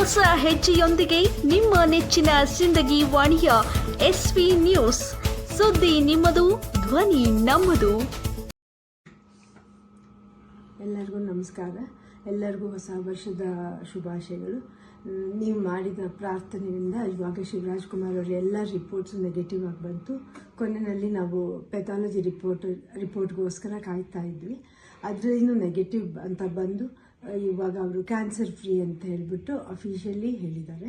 ಹೊಸ ಹೆಜ್ಜೆಯೊಂದಿಗೆ ನಿಮ್ಮ ನೆಚ್ಚಿನ ಸಿಂದಗಿ ವಾಣಿಯ SV ನ್ಯೂಸ್. ಸುದ್ದಿ ನಿಮ್ಮದು, ಧ್ವನಿ ನಮ್ಮದು. ಎಲ್ಲರಿಗೂ ನಮಸ್ಕಾರ. ಎಲ್ಲರಿಗೂ ಹೊಸ ವರ್ಷದ ಶುಭಾಶಯಗಳು. ನೀವು ಮಾಡಿದ ಪ್ರಾರ್ಥನೆಯಿಂದ ಇವಾಗ ಶಿವರಾಜ್ ಕುಮಾರ್ ಅವರ ಎಲ್ಲ ರಿಪೋರ್ಟ್ಸ್ ನೆಗೆಟಿವ್ ಆಗಿ ಬಂತು. ಕೊನೆಯಲ್ಲಿ ನಾವು ಪೆಥಾಲಜಿ ರಿಪೋರ್ಟ್ಗೋಸ್ಕರ ಕಾಯ್ತಾ ಇದ್ವಿ. ಅದರಲ್ಲೂ ನೆಗೆಟಿವ್ ಅಂತ ಬಂದು ಇವಾಗ ಅವರು ಕ್ಯಾನ್ಸರ್ ಫ್ರೀ ಅಂತ ಹೇಳಿಬಿಟ್ಟು ಅಫಿಷಿಯಲಿ ಹೇಳಿದ್ದಾರೆ.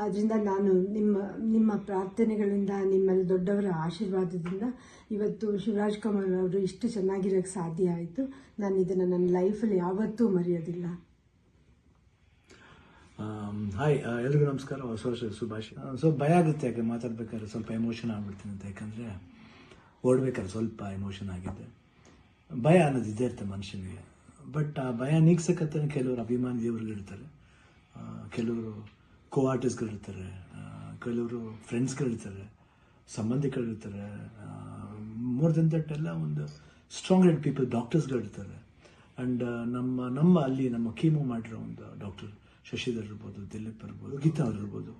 ಅದರಿಂದ ನಾನು ನಿಮ್ಮ ಪ್ರಾರ್ಥನೆಗಳಿಂದ, ನಿಮ್ಮಲ್ಲಿ ದೊಡ್ಡವರ ಆಶೀರ್ವಾದದಿಂದ ಇವತ್ತು ಶಿವರಾಜ್ ಕುಮಾರ್ ಅವರು ಇಷ್ಟು ಚೆನ್ನಾಗಿರೋಕ್ಕೆ ಸಾಧ್ಯ ಆಯಿತು. ನಾನು ಇದನ್ನು ನನ್ನ ಲೈಫಲ್ಲಿ ಯಾವತ್ತೂ ಮರೆಯೋದಿಲ್ಲ. ಹಾಯ್, ಎಲ್ರಿಗೂ ನಮಸ್ಕಾರ, ಹೊಸ ವರ್ಷದ ಶುಭಾಶಯ. ಭಯ ಆಗುತ್ತೆ, ಯಾಕೆ ಮಾತಾಡ್ಬೇಕಾದ್ರೆ ಸ್ವಲ್ಪ ಎಮೋಷನ್ ಆಗ್ಬಿಡ್ತೀನಿ ಅಂತ. ಯಾಕಂದರೆ ಓಡ್ಬೇಕಾದ್ರೆ ಸ್ವಲ್ಪ ಎಮೋಷನ್ ಆಗಿದೆ. ಭಯ ಅನ್ನೋದು ಇದ್ದೇ ಇರುತ್ತೆ ಮನುಷ್ಯನಿಗೆ. ಬಟ್ ಆ ಭಯ ನೀಗ್ಸಕ್ಕಂತ ಕೆಲವರು ಅಭಿಮಾನಿ ದೇವರುಗಳಿರ್ತಾರೆ, ಕೆಲವರು ಆರ್ಟಿಸ್ಟ್ಗಳಿರ್ತಾರೆ, ಕೆಲವರು ಫ್ರೆಂಡ್ಸ್ಗಳಿರ್ತಾರೆ, ಸಂಬಂಧಿಕರಿರ್ತಾರೆ. ಮೋರ್ ದೆನ್ ದಟ್ ಎಲ್ಲ ಒಂದು ಸ್ಟ್ರಾಂಗ್ ಹೆಡ್ ಪೀಪಲ್, ಡಾಕ್ಟರ್ಸ್ಗಳಿರ್ತಾರೆ. ಆ್ಯಂಡ್ ನಮ್ಮ ಅಲ್ಲಿ ನಮ್ಮ ಕೀಮೋ ಮಾಡಿರೋ ಒಂದು ಡಾಕ್ಟರ್ ಶಶಿಧರ್ ಇರ್ಬೋದು, ದಿಲೀಪ್ ಇರ್ಬೋದು, ಗೀತಾ ಅವ್ರು ಇರ್ಬೋದು,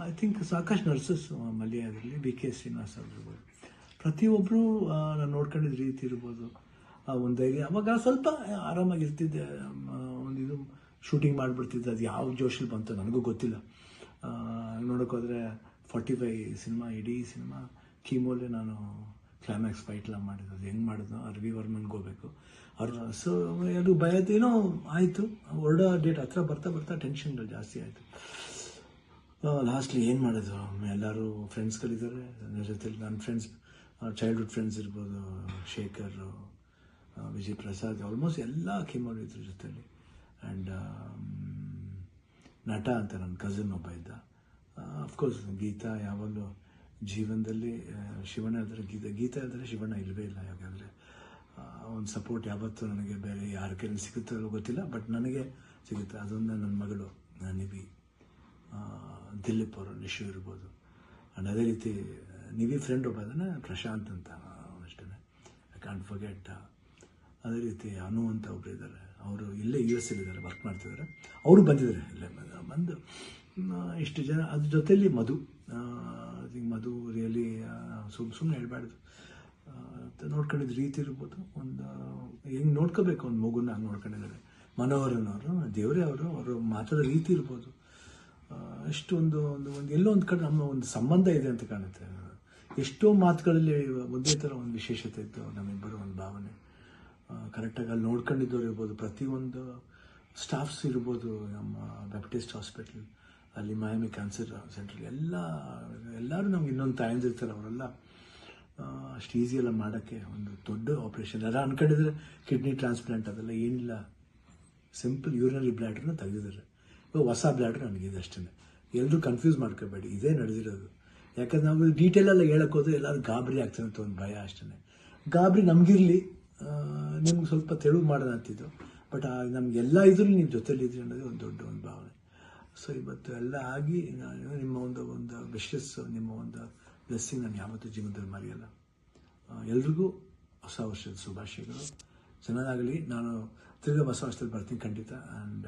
ಐ ಥಿಂಕ್ ಸಾಕಷ್ಟು ನರ್ಸಸ್ ಮಲ್ಯಾದಲ್ಲಿ BK ಶ್ರೀನಿವಾಸ್ ಅವ್ರು ಇರ್ಬೋದು. ಪ್ರತಿಯೊಬ್ಬರು ನಾನು ನೋಡ್ಕೊಂಡಿದ್ದ ರೀತಿ ಇರ್ಬೋದು, ಒಂದು ಧೈರ್ಯ. ಅವಾಗ ಸ್ವಲ್ಪ ಆರಾಮಾಗಿರ್ತಿದ್ದೆ. ಇದು ಶೂಟಿಂಗ್ ಮಾಡಿಬಿಡ್ತಿದ್ದೆ. ಅದು ಯಾವ ಜೋಶಲ್ಲಿ ಬಂತು ನನಗೂ ಗೊತ್ತಿಲ್ಲ. ನೋಡೋಕ್ಕೋದ್ರೆ 45 ಸಿನಿಮಾ, ಇಡೀ ಸಿನಿಮಾ ಕೀಮೋಲೆ ನಾನು ಕ್ಲೈಮ್ಯಾಕ್ಸ್ ಫೈಟ್ಲ ಮಾಡಿದ್ದು. ಅದು ಹೆಂಗೆ ಮಾಡಿದ್ನೋ ರವಿ ವರ್ಮನ್ಗೆ ಹೋಗ್ಬೇಕು ಅವ್ರು. ಸೊ ಅದು ಭಯದೇನೋ ಆಯಿತು. ಹೊರಡೋ ಡೇಟ್ ಹತ್ರ ಬರ್ತಾ ಟೆನ್ಷನ್ಗಳು ಜಾಸ್ತಿ ಆಯಿತು. ಲಾಸ್ಟ್ಲಿ ಏನು ಮಾಡೋದು, ಎಲ್ಲರೂ ಫ್ರೆಂಡ್ಸ್ಗಳಿದ್ದಾರೆ ನನ್ನ ಜೊತೆಲಿ. ನನ್ನ ಫ್ರೆಂಡ್ಸ್, ಚೈಲ್ಡ್ಹುಡ್ ಫ್ರೆಂಡ್ಸ್ ಇರ್ಬೋದು, ಶೇಖರ್, ವಿಜಯ್ ಪ್ರಸಾದ್, ಆಲ್ಮೋಸ್ಟ್ ಎಲ್ಲ ಕೀಮೋರು ಇದ್ರ ಜೊತೆಲಿ. ಆ್ಯಂಡ್ ನಟ ಅಂತ ನನ್ನ ಕಸಿನ್ ಒಬ್ಬ ಇದ್ದ. ಅಫ್ಕೋರ್ಸ್ ಗೀತಾ ಯಾವಾಗಲೂ ಜೀವನದಲ್ಲಿ ಶಿವಣ್ಣ ಇದ್ದರೆ ಗೀತಾ ಇದ್ದರೆ ಶಿವಣ್ಣ ಇಲ್ಲವೇ ಇಲ್ಲ. ಯಾಕಂದರೆ ಒಂದು ಸಪೋರ್ಟ್ ಯಾವತ್ತೂ ನನಗೆ ಬೇರೆ ಯಾರ ಕೈಲಿ ಸಿಗುತ್ತೋ ಗೊತ್ತಿಲ್ಲ, ಬಟ್ ನನಗೆ ಸಿಗುತ್ತೆ. ಅದೊಂದು ನನ್ನ ಮಗಳು ನಿವಿ, ದಿಲೀಪ್ ಅವರು, ನಿಶು ಇರ್ಬೋದು. ಆ್ಯಂಡ್ ಅದೇ ರೀತಿ ನಿವಿ ಫ್ರೆಂಡ್ ಒಬ್ಬ ಅದನ್ನು ಪ್ರಶಾಂತ್ ಅಂತ ಅಷ್ಟೇ, ಐ ಕಾಂಟ್ ಫರ್ಗೆಟ್. ಅದೇ ರೀತಿ ಅನು ಅಂತ ಒಬ್ಬರು ಇದ್ದಾರೆ, ಅವರು ಇಲ್ಲೇ US ಇದ್ದಾರೆ, ವರ್ಕ್ ಮಾಡ್ತಿದ್ದಾರೆ. ಅವರು ಬಂದಿದ್ದಾರೆ ಇಲ್ಲೇ ಬಂದು. ಇಷ್ಟು ಜನ, ಅದ್ರ ಜೊತೆಯಲ್ಲಿ ಮಧು ರಿಯಲಿ ಸುಮ್ಮನೆ ಹೇಳ್ಬಾರ್ದು. ನೋಡ್ಕೊಂಡಿದ್ದ ರೀತಿ ಇರ್ಬೋದು, ಒಂದು ಹೆಂಗೆ ನೋಡ್ಕೋಬೇಕು ಒಂದು ಮಗುನ ಹಂಗೆ ನೋಡ್ಕೊಂಡಿದ್ದಾರೆ. ಮನೋಹರನವರು, ದೇವರೇ ಅವರು ಮಾತಾಡೋ ರೀತಿ ಇರ್ಬೋದು, ಎಷ್ಟು ಒಂದು ಎಲ್ಲೋ ಒಂದು ಕಡೆ ನಮ್ಮ ಒಂದು ಸಂಬಂಧ ಇದೆ ಅಂತ ಕಾಣುತ್ತೆ. ಎಷ್ಟೋ ಮಾತುಗಳಲ್ಲಿ ಒಂದೇ ಥರ ಒಂದು ವಿಶೇಷತೆ ಇತ್ತು ನಮ್ಮಿಬ್ಬರು, ಒಂದು ಭಾವನೆ. ಕರೆಕ್ಟಾಗಿ ಅಲ್ಲಿ ನೋಡ್ಕೊಂಡಿದ್ದವ್ರು ಇರ್ಬೋದು, ಪ್ರತಿಯೊಂದು ಸ್ಟಾಫ್ಸ್ ಇರ್ಬೋದು, ನಮ್ಮ ಬ್ಯಾಪ್ಟಿಸ್ಟ್ ಹಾಸ್ಪಿಟಲ್ ಅಲ್ಲಿ, ಮಯಾಮಿ ಕ್ಯಾನ್ಸರ್ ಸೆಂಟ್ರಲ್, ಎಲ್ಲರೂ ನಮ್ಗೆ ಇನ್ನೊಂದು ತಾಯಂದಿರ್ತಾರೆ. ಅವರೆಲ್ಲ ಅಷ್ಟು ಈಸಿಯೆಲ್ಲ ಮಾಡೋಕ್ಕೆ ಒಂದು ದೊಡ್ಡ ಆಪ್ರೇಷನ್. ಎಲ್ಲ ಅನ್ಕೊಂಡಿದ್ರೆ ಕಿಡ್ನಿ ಟ್ರಾನ್ಸ್ಪ್ಲಾಂಟ್ ಅದೆಲ್ಲ ಏನಿಲ್ಲ, ಸಿಂಪಲ್ ಯೂರಿನರಿ ಬ್ಲ್ಯಾಡ್ರನ್ನ ತೆಗೆದಿದ್ದಾರೆ. ಇವಾಗ ಹೊಸ ಬ್ಲ್ಯಾಡ್ರ್ ನನಗಿದೆ ಅಷ್ಟೇ. ಎಲ್ಲರೂ ಕನ್ಫ್ಯೂಸ್ ಮಾಡ್ಕೋಬೇಡಿ, ಇದೇ ನಡೆದಿರೋದು. ಯಾಕಂದ್ರೆ ನಾವು ಡೀಟೇಲೆಲ್ಲ ಹೇಳೋಕ್ಕೋದ್ರೆ ಎಲ್ಲರೂ ಗಾಬರಿ ಆಗ್ತಾರೆ ಅಂತ ಒಂದು ಭಯ ಅಷ್ಟೇ. ಗಾಬರಿ ನಮಗಿರಲಿ, ನಿಮ್ಗೆ ಸ್ವಲ್ಪ ತೆಳುವು ಮಾಡೋಣ ಅಂತಿದ್ದು. ಬಟ್ ನಮಗೆಲ್ಲ ಇದ್ರೂ ನೀವು ಜೊತೆಲಿದ್ರಿ ಅನ್ನೋದು ಒಂದು ದೊಡ್ಡ ಒಂದು ಭಾವನೆ. ಸೊ ಇವತ್ತು ಎಲ್ಲ ಆಗಿ ನಿಮ್ಮ ಒಂದು ವಿಶಸ್, ನಿಮ್ಮ ಒಂದು ಬ್ಲೆಸ್ಸಿಂಗ್ ನಾನು ಯಾವತ್ತೂ ಜೀವನದಲ್ಲಿ ಮರೆಯಲ್ಲ. ಎಲ್ರಿಗೂ ಹೊಸ ವರ್ಷದ ಶುಭಾಶಯಗಳು. ಚೆನ್ನಾಗಲಿ. ನಾನು ತಿರ್ಗಿ ಹೊಸ ವರ್ಷದಲ್ಲಿ ಬರ್ತೀನಿ ಖಂಡಿತ. ಆ್ಯಂಡ್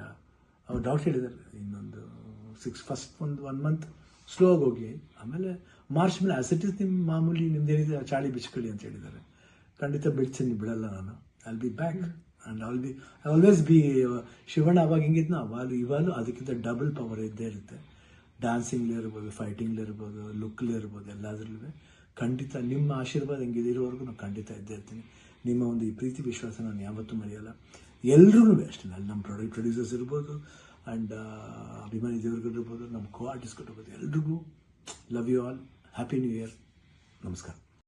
ಅವ್ರು ಡಾಕ್ಟರ್ ಹೇಳಿದ್ದಾರೆ, ಇನ್ನೊಂದು ಫಸ್ಟ್ ಒಂದು 1 ಮಂತ್ ಸ್ಲೋ ಆಗಿ ಹೋಗಿ, ಆಮೇಲೆ ಮಾರ್ಚ್ ಮೇಲೆ ಆಸಿಟಿಸ್ ನಿಮ್ಮ ಮಾಮೂಲಿ ನಿಮ್ದೇನಿದೆ ಚಾಳಿ ಬಿಚ್ಕೊಳ್ಳಿ ಅಂತ ಹೇಳಿದ್ದಾರೆ. ಖಂಡಿತ ಬಿಡ್ತೀನಿ, ಬಿಡಲ್ಲ ನಾನು. I'll be back and I always B Shivanna. ಅವಾಗ ಹೆಂಗಿದ್ನೋ ಇವಾಗಲೂ ಅದಕ್ಕಿಂತ ಡಬಲ್ ಪವರ್ ಇದ್ದೇ ಇರುತ್ತೆ. ಡ್ಯಾನ್ಸಿಂಗ್ಲಿ ಇರ್ಬೋದು, ಫೈಟಿಂಗ್ಲಿ ಇರ್ಬೋದು, ಲುಕ್ಲಿ ಇರ್ಬೋದು, ಎಲ್ಲದರಲ್ಲೂ ಖಂಡಿತ ನಿಮ್ಮ ಆಶೀರ್ವಾದ ಹೆಂಗಿದೆ ಇರೋವರೆಗೂ ನಾನು ಖಂಡಿತ ಇದ್ದೇ ಇರ್ತೀನಿ. ನಿಮ್ಮ ಒಂದು ಈ ಪ್ರೀತಿ ವಿಶ್ವಾಸ ನಾನು ಯಾವತ್ತೂ ಮರೆಯಲ್ಲ. ಎಲ್ರಿಗೂ ಅಷ್ಟೇ, ಅಲ್ಲಿ ನಮ್ಮ ಪ್ರೊಡ್ಯೂಸರ್ಸ್ ಇರ್ಬೋದು, ಆ್ಯಂಡ್ ಅಭಿಮಾನಿ ದೇವರುಗಳಿರ್ಬೋದು, ನಮ್ಮ ಆರ್ಟಿಸ್ಟ್ಗಳಿರ್ಬೋದು, ಎಲ್ರಿಗೂ love you all. Happy new year. ನಮಸ್ಕಾರ.